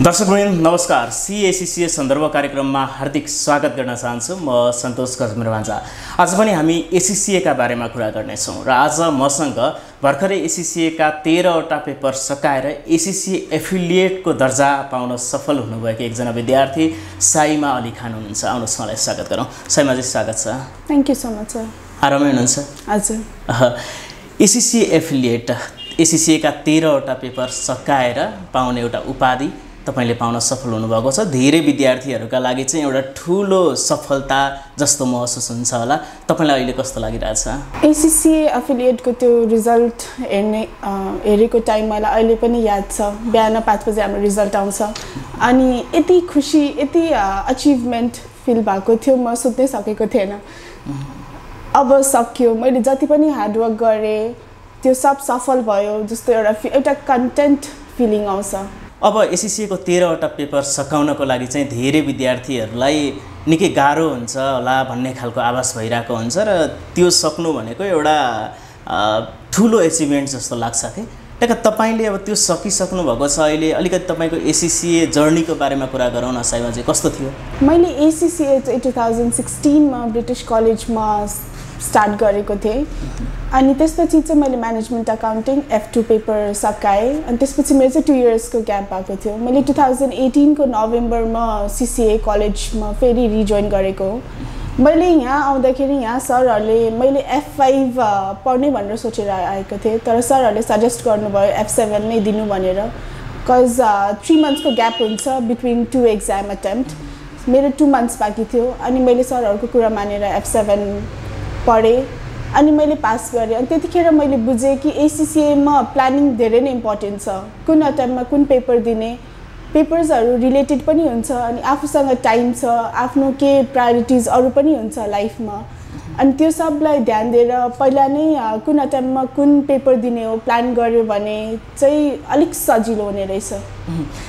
दर्शकवृन्द नमस्कार। सीएसीसीए सन्दर्भ कार्यक्रममा हार्दिक स्वागत गर्न चाहन्छु। म सन्तोष गजमेर भान्जा। आज पनि हामी एसीसीए का बारेमा कुरा गर्नेछौँ र आज मसँग भर्खरै एसीसीए का 13वटा पेपर सकाएर एसीसीए एफिलिएटको दर्जा पाउन सफल हुनुभएको एकजना विद्यार्थी साइमा अली खान हुनुहुन्छ। आउनुहोस् मलाई स्वागत गरौँ। साइमाजी स्वागत छ। Thank you so much sir. आरामै हुनुहुन्छ? हजुर। एसीसीए एफिलिएट एसीसीए का 13वटा पेपर सकाएर पाउने एउटा उपाधि तपाईले पाउन सफल हुनुभएको छ। धेरै विद्यार्थीहरूका लागि चाहिँ एउटा ठूलो सफलता जस्तो महसुस हुन्छ होला। तपाईलाई अहिले कस्तो लागिरहेछ? एसीसीए एफिलिएटको त्यो रिजल्ट हेरेको टाइम मलाई अहिले पनि याद छ। बिहान 5 बजे हाम्रो रिजल्ट आउँछ अनि यति खुसी यति अचिभमेन्ट फिल भएको थियो म सोच्नै सकेको थिएन। अब सक्यो, मैले जति पनि हार्डवर्क गरेँ त्यो सब सफल भयो जस्तो एउटा कन्टेन्ट फिलिङ आउँछ। अब एसीसीए को 13वटा पेपर सकाउनको लागि चाहिँ धेरै विद्यार्थीहरूलाई निकै गाह्रो हुन्छ होला भन्ने खालको आभास भइरहेको हुन्छ र त्यो सक्नु भनेको एउटा ठुलो अचिभमेन्ट जस्तो लाग्छ के। तपाईले अब त्यो सकिसक्नु भएको छ। अहिले अलिकति तपाईको एसीसीए जर्नीको बारेमा कुरा गरौँ न। साइमा चाहिँ कस्तो थियो? मैले एसीसीए चाहिँ 2016 मा ब्रिटिश कलेजमा स्टार्ट गरेको थिएँ अनि त्यसपछि चाहिँ मैले म्यानेजमेन्ट अकाउन्टिङ F2 पेपर सकाएँ अनि त्यसपछि मेरो चाहिँ 2 इयर्सको ग्याप भएको थियो। मैले 2018 को नोभेम्बरमा सीसीए कलेजमा फेरि रिजोइन गरेको। मैले यहाँ आउँदाखेरि यहाँ सरहरूले मैले F5 पढ्ने भनेर सोचेर आएको थिएँ तर सरहरूले सजेस्ट गर्नुभयो F7 नै दिनु भनेर। कज 3 मन्थ्सको ग्याप हुन्छ बिट्विन 2 एक्जाम अटेम्प्ट। मेरो 2 मन्थ्स बाँकी थियो अनि मैले सरहरूको कुरा मानेर F7 पढेँ अनि मैले पास गरेँ। अनि त्यतिखेर मैले बुझेँ कि एसीसीएमा प्लानिङ धेरै नै इम्पोर्टेन्ट छ। कुन टाइममा कुन पेपर दिने, पेपर्सहरू रिलेटेड पनि हुन्छ अनि आफूसँग टाइम छ, आफ्नो के प्रायोरिटिज अरू पनि हुन्छ लाइफमा अनि त्यो सबलाई ध्यान दिएर पहिला नै कुन टाइममा कुन पेपर दिने हो प्लान गर्यो भने चाहिँ अलिक सजिलो हुने रहेछ।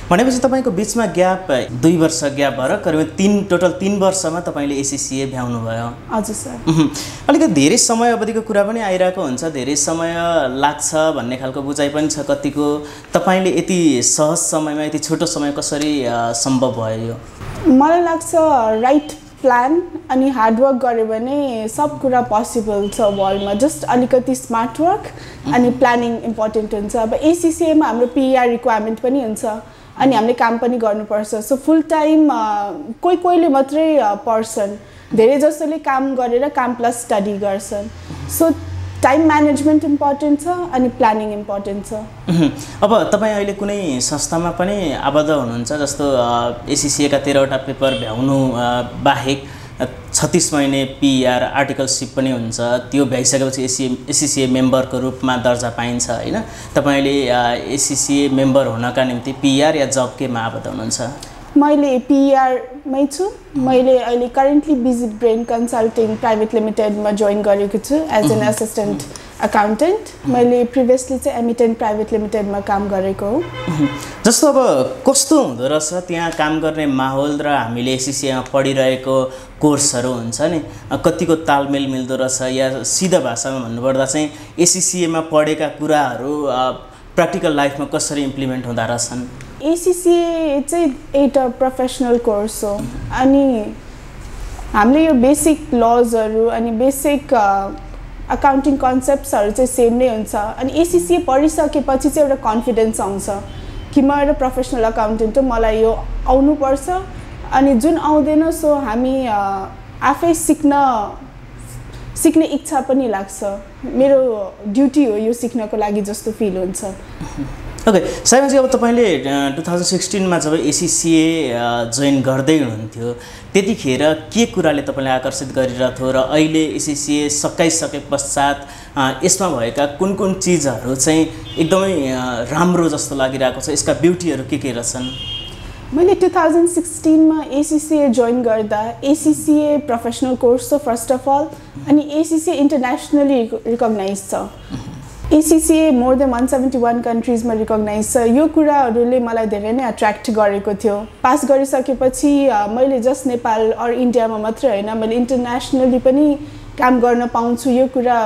भनेपछि तपाईको बिचमा ग्याप 2 वर्ष ग्याप भएर करिब टोटल 3 वर्षमा तपाईले एसीसीए भ्याउनु भयो। हजुर सर। अलिकति धेरै समय अवधिको कुरा पनि आइरहेको हुन्छ, धेरै समय लाग्छ भन्ने खालको बुझाइ पनि छ कतिको। तपाईले यति सहज समयमा यति छोटो समय कसरी सम्भव भयो यो? मलाई लाग्छ राइट प्लान अनि हार्डवर्क गऱ्यो भने सब कुरा पोसिबल छ वर्ल्डमा। जस्ट अलिकति स्मार्ट वर्क अनि प्लानिङ इम्पोर्टेन्ट हुन्छ। अब एसीसीएमा हाम्रो पीआर रिक्वायरमेन्ट पनि हुन्छ अनि हामीले काम पनि गर्नुपर्छ। सो फुल टाइम कोहीले मात्रै पढ्छन्, धेरै जसोले काम गरेर काम प्लस स्टडी गर्छन्। सो टाइम म्यानेजमेन्ट इम्पोर्टेन्ट छ अनि प्लानिङ इम्पोर्टेन्ट छ। अब तपाईँ अहिले कुनै संस्थामा पनि आबद्ध हुनुहुन्छ जस्तो एसीसीए का 13वटा पेपर भ्याउनु बाहेक 36 महिने पीआर आर्टिकलसिप पनि हुन्छ। त्यो भ्याइसकेपछि एसीसीए मेम्बरको रूपमा दर्जा पाइन्छ हैन? तपाईले एसीसीए मेम्बर हुनका निम्ति पीआर या जब केमा आबद्ध हुनुहुन्छ? मैले पीआरमै छु। मैले अहिले currently visit brain consulting private लिमिटेडमा जोइन गरेको छु एज एन असिस्टेन्ट अकाउन्टेन्ट। मैले प्रिभियसली चाहिँ एमिटेन प्राइभेट लिमिटेडमा काम गरेको हो। जस्तो अब कस्तो हुँदो रहेछ त्यहाँ काम गर्ने माहौल र हामीले एसीसीएमा पढिरहेको कोर्सहरू हुन्छ नि, कतिको तालमेल मिल्दो रहेछ या सिधा भाषामा भन्नुपर्दा चाहिँ एसीसीएमा पढेका कुराहरू प्र्याक्टिकल लाइफमा कसरी इम्प्लिमेन्ट हुँदा रहेछन्? एसीसीए चाहिँ एउटा प्रोफेसनल कोर्स हो अनि हामीले यो बेसिक लजहरू अनि बेसिक अकाउन्टिङ कन्सेप्ट्सहरू चाहिँ सेम नै हुन्छ। अनि एसीसीए पढिसकेपछि चाहिँ एउटा कन्फिडेन्स आउँछ कि म एउटा प्रोफेसनल अकाउन्टेन्ट हो, मलाई यो आउनुपर्छ अनि जुन आउँदैन सो हामी आफै सिक्ने इच्छा पनि लाग्छ। मेरो ड्युटी हो यो सिक्नको लागि जस्तो फिल हुन्छ। ओके साइमाजी, अब तपाईले 2016 मा जब एसीसीए जोइन गर्दै हुनुहुन्थ्यो त्यतिखेर के कुराले तपाईलाई आकर्षित गरिरहेथ्यो र अहिले एसीसीए सकाइसके पश्चात यसमा भएका कुन कुन चीजहरू चाहिँ एकदमै राम्रो जस्तो लागिरहेको छ? यसका ब्युटीहरू के रहेछन्? मैले 2016 मा एसीसीए जोइन गर्दा एसीसीए प्रोफेसनल कोर्स हो फर्स्ट अफ अल अनि एसीसीए इन्टरनेसनली रिकग्नाइज छ। एसीसीए मोर देन 171 कन्ट्रिजमा रिकग्नाइज छ। यो कुराहरूले मलाई धेरै नै एट्र्याक्ट गरेको थियो। पास गरिसकेपछि मैले जस्ट नेपाल और इन्डियामा मात्रै होइन, मैले इन्टरनेसनली पनि काम गर्न पाउँछु। यो कुरा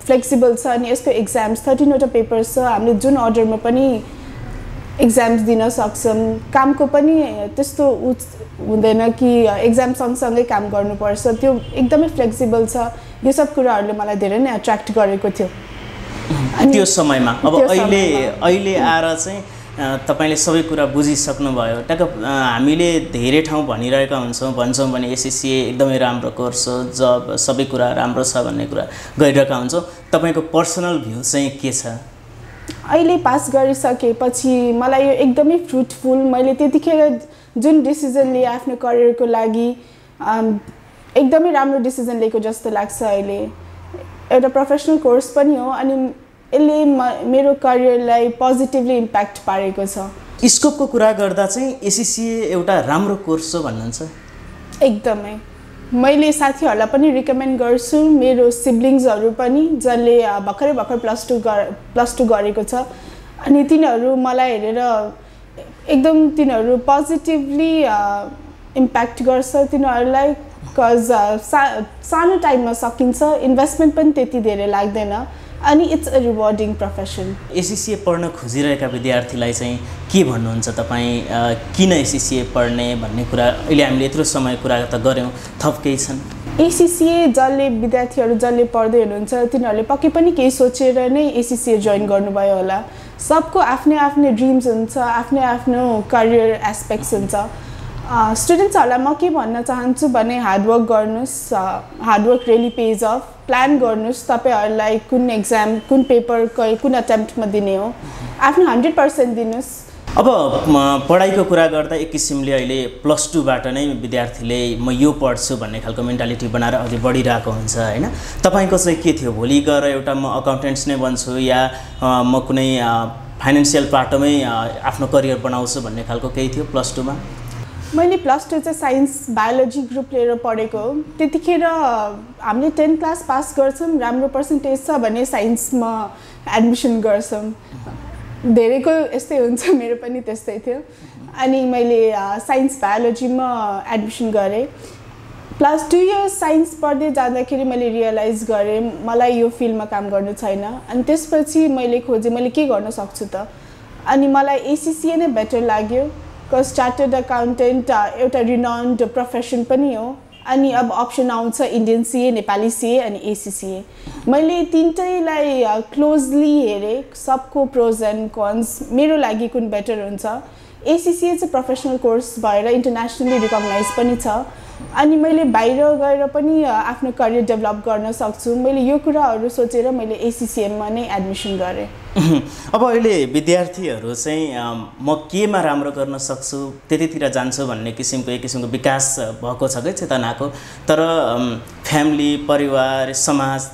फ्लेक्सिबल छ अनि यसको एक्जाम्स 13 वटा पेपर्स छ। हामीले जुन अर्डरमा पनि एक्जाम्स दिन सक्छौँ कामको पनि त्यस्तो हुँदैन कि एक्जाम सँगसँगै काम गर्नुपर्छ त्यो एकदमै फ्लेक्सिबल छ यो सब कुराहरूले मलाई धेरै नै एट्र्याक्ट गरेको थियो त्यो समयमा अब अहिले आएर चाहिँ तपाईले सबै कुरा बुझिसक्नुभयो टक्क हामीले धेरै ठाउँ भनिरहेका भन्छौँ भने एससीए एकदमै राम्रो कोर्स हो जब सबै कुरा राम्रो छ भन्ने कुरा गरिरहेका हुन्छौँ तपाईको पर्सनल भ्यू चाहिँ के छ अहिले पास गरिसकेपछि मलाई यो एकदमै फ्रुटफुल मैले त्यतिखेर जुन डिसिजन लिए आफ्नो करियरको लागि एकदमै राम्रो डिसिजन लिएको जस्तो लाग्छ अहिले एउटा प्रोफेसनल कोर्स पनि हो अनि यसले मेरो करियरलाई पोजिटिभली इम्प्याक्ट पारेको छ स्कोपको कुरा गर्दा चाहिँ एससीए एउटा राम्रो कोर्स हो भन्नुहुन्छ एकदमै मैले साथीहरूलाई पनि रिकमेन्ड गर्छु मेरो सिब्लिङ्सहरू पनि जसले भर्खर प्लस टू गरेको छ अनि तिनीहरू मलाई हेरेर एकदम तिनीहरू पोजिटिभली इम्प्याक्ट गर्छ तिनीहरूलाई कज सानो टाइममा सकिन्छ इन्भेस्टमेन्ट पनि त्यति धेरै लाग्दैन अनि it's a rewarding profession SCA पढ्न खोजिरहेका विद्यार्थीलाई चाहिँ के भन्नुहुन्छ तपाईँ किन एससीए पढ्ने भन्ने कुरा अहिले हामीले यत्रो समय कुरा त गऱ्यौँ थप केही छन् एससीए जसले विद्यार्थीहरू जसले पढ्दै हुनुहुन्छ तिनीहरूले पक्कै पनि केही सोचेर नै एससीए जोइन गर्नुभयो होला सबको आफ्नै आफ्नै ड्रिम्स हुन्छ आफ्नै आफ्नो करियर एस्पेक्ट्स हुन्छ स्टुडेन्ट्सहरूलाई म के भन्न चाहन्छु भने हार्डवर्क गर्नुहोस् hard work really page of plan गर्नुहोस् तपाईँहरूलाई कुन एक्जाम कुन पेपर कुन अटेम्प्टमा दिने हो आफ्नो 100% दिनुहोस् अब पढाइको कुरा गर्दा एक किसिमले अहिले प्लस टूबाट नै विद्यार्थीले म यो पढ्छु भन्ने खालको मेन्टालिटी बनाएर अझै बढिरहेको हुन्छ होइन तपाईँको चाहिँ के थियो भोलि गएर एउटा म अकाउन्टेन्ट्स नै बन्छु या म कुनै फाइनेन्सियल पाटोमै आफ्नो करियर बनाउँछु भन्ने खालको केही थियो प्लस टूमा मैले प्लस टू चाहिँ साइन्स बायोलोजी ग्रुप लिएर पढेको त्यतिखेर हामीले 10 क्लास पास गर्छौँ राम्रो पर्सेन्टेज छ भने साइन्समा एडमिसन गर्छौँ धेरैको यस्तै हुन्छ मेरो पनि त्यस्तै थियो अनि मैले साइन्स बायोलोजीमा एडमिसन गरेँ प्लस 2 इयर्स साइन्स पढ्दै जाँदाखेरि मैले रियलाइज गरेँ मलाई यो फिल्डमा काम गर्नु छैन अनि त्यसपछि मैले खोजेँ मैले के गर्न सक्छु त अनि मलाई एससीए नै बेटर लाग्यो कज चार्टर्ड अकाउन्टेन्ट एउटा रिनाउन्ड प्रोफेसन पनि हो अनि अब अप्सन आउँछ इन्डियन सिए नेपाली सिए अनि एससीए मैले तिनटैलाई क्लोजली हेरेँ सबको प्रोज एन्ड कन्स मेरो लागि कुन बेटर हुन्छ एससीए चाहिँ प्रोफेसनल कोर्स भएर इन्टरनेसनली रिकगनाइज पनि छ अनि मैले बाहिर गएर पनि आफ्नो करियर डेभलप गर्न सक्छु मैले यो कुराहरू सोचेर मैले एससीएममा नै एडमिसन गरेँ अब अहिले विद्यार्थीहरू चाहिँ म केमा राम्रो गर्न सक्छु त्यतितिर जान्छु भन्ने किसिमको एक किसिमको विकास भएको छ कि चेतनाको तर फ्यामिली परिवार समाज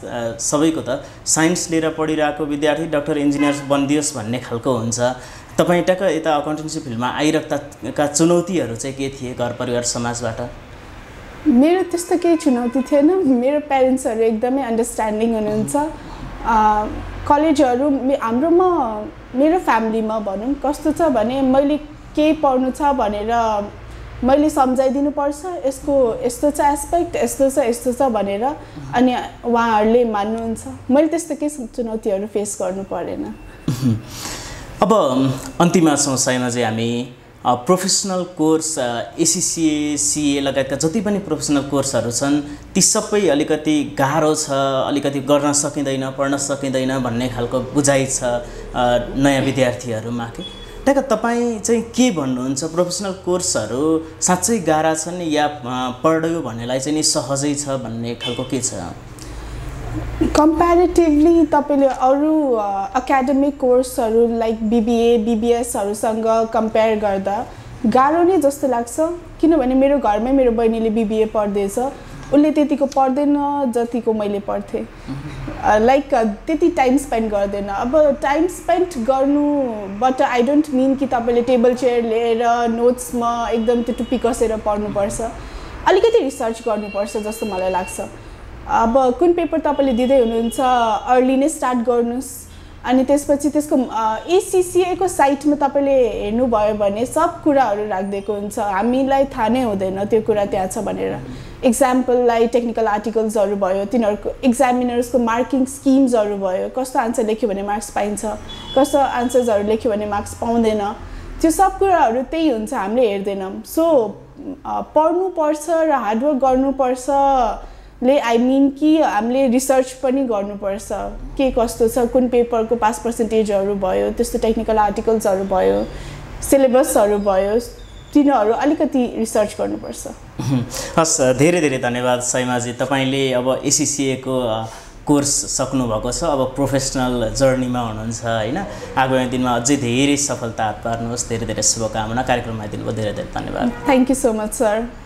सबैको त साइन्स लिएर पढिरहेको विद्यार्थी डाक्टर इन्जिनियर बनिदियोस् भन्ने खालको हुन्छ तपाईँ टक्क यता अकाउन्टेन्सी फिल्डमा आइरहेका चुनौतीहरू चाहिँ के थिए घर परिवार समाजबाट मेरो त्यस्तो केही चुनौती थिएन मेरो प्यारेन्ट्सहरू एकदमै अन्डरस्ट्यान्डिङ हुनुहुन्छ कलेजहरू हाम्रोमा मेरो फ्यामिलीमा भनौँ कस्तो छ भने मैले केही पढ्नु छ भनेर मैले सम्झाइदिनुपर्छ यसको यस्तो छ एस्पेक्ट यस्तो छ भनेर अनि उहाँहरूले मान्नुहुन्छ मैले त्यस्तो केही चुनौतीहरू फेस गर्नु परेन अब अन्तिममा छौँ साइमाजी हामी प्रोफेसनल कोर्स एससीए सिए लगायतका जति पनि प्रोफेसनल कोर्सहरू छन् ती सबै अलिकति गाह्रो छ अलिकति गर्न सकिँदैन पढ्न सकिँदैन भन्ने खालको बुझाइ छ नयाँ विद्यार्थीहरूमा के टक्क तपाईँ चाहिँ के भन्नुहुन्छ प्रोफेसनल कोर्सहरू साँच्चै गाह्रा छन् या पढ्यो भन्नेलाई चाहिँ नि सहजै छ भन्ने खालको के छ कम्प्यारेटिभली तपाईँले अरू एकाडेमिक कोर्सहरू लाइक बिबिए बिबिएसहरूसँग कम्पेयर गर्दा गाह्रो नै जस्तो लाग्छ किनभने मेरो घरमै मेरो बहिनीले बिबिए पढ्दैछ उसले त्यतिको पढ्दैन जतिको मैले पढ्थेँ लाइक त्यति टाइम स्पेन्ड गर्दैन अब टाइम स्पेन्ड गर्नुबाट आई डोन्ट मिन कि तपाईँले टेबल चेयर लिएर नोट्समा एकदम त्यो टुप्पी कसेर पढ्नुपर्छ अलिकति रिसर्च गर्नुपर्छ जस्तो मलाई लाग्छ अब कुन पेपर तपाईँले दिँदै हुनुहुन्छ अर्ली नै स्टार्ट गर्नुहोस् अनि त्यसपछि त्यसको एससीसीएको साइटमा तपाईँले हेर्नुभयो भने सब कुराहरू राखिदिएको हुन्छ हामीलाई थाहा नै हुँदैन त्यो कुरा त्यहाँ छ भनेर इक्जाम्पललाई टेक्निकल आर्टिकल्सहरू भयो तिनीहरूको इक्जामिनर्सको मार्किङ स्किम्सहरू भयो कस्तो आन्सर लेख्यो भने मार्क्स पाइन्छ कस्तो आन्सर्सहरू लेख्यो भने मार्क्स पाउँदैन त्यो सब कुराहरू त्यही हुन्छ, हामीले हेर्दैनौँ। सो पढ्नुपर्छ र हार्डवर्क गर्नुपर्छले आई मिन कि हामीले रिसर्च पनि गर्नुपर्छ, के कस्तो छ, कुन पेपरको पास पर्सेन्टेजहरू भयो, त्यस्तो टेक्निकल आर्टिकल्सहरू भयो, सिलेबसहरू भयो, तिनीहरू अलिकति रिसर्च गर्नुपर्छ। हस्, धेरै धेरै धन्यवाद सैमाजी। तपाईँले अब एसिसिएको कोर्स सक्नुभएको छ, अब प्रोफेसनल जर्नीमा हुनुहुन्छ होइन। आगामी दिनमा अझै धेरै सफलता हात पार्नुहोस्। धेरै धेरै शुभकामना। कार्यक्रममा दिनुभयो, धेरै धेरै धन्यवाद। Thank you so much sir.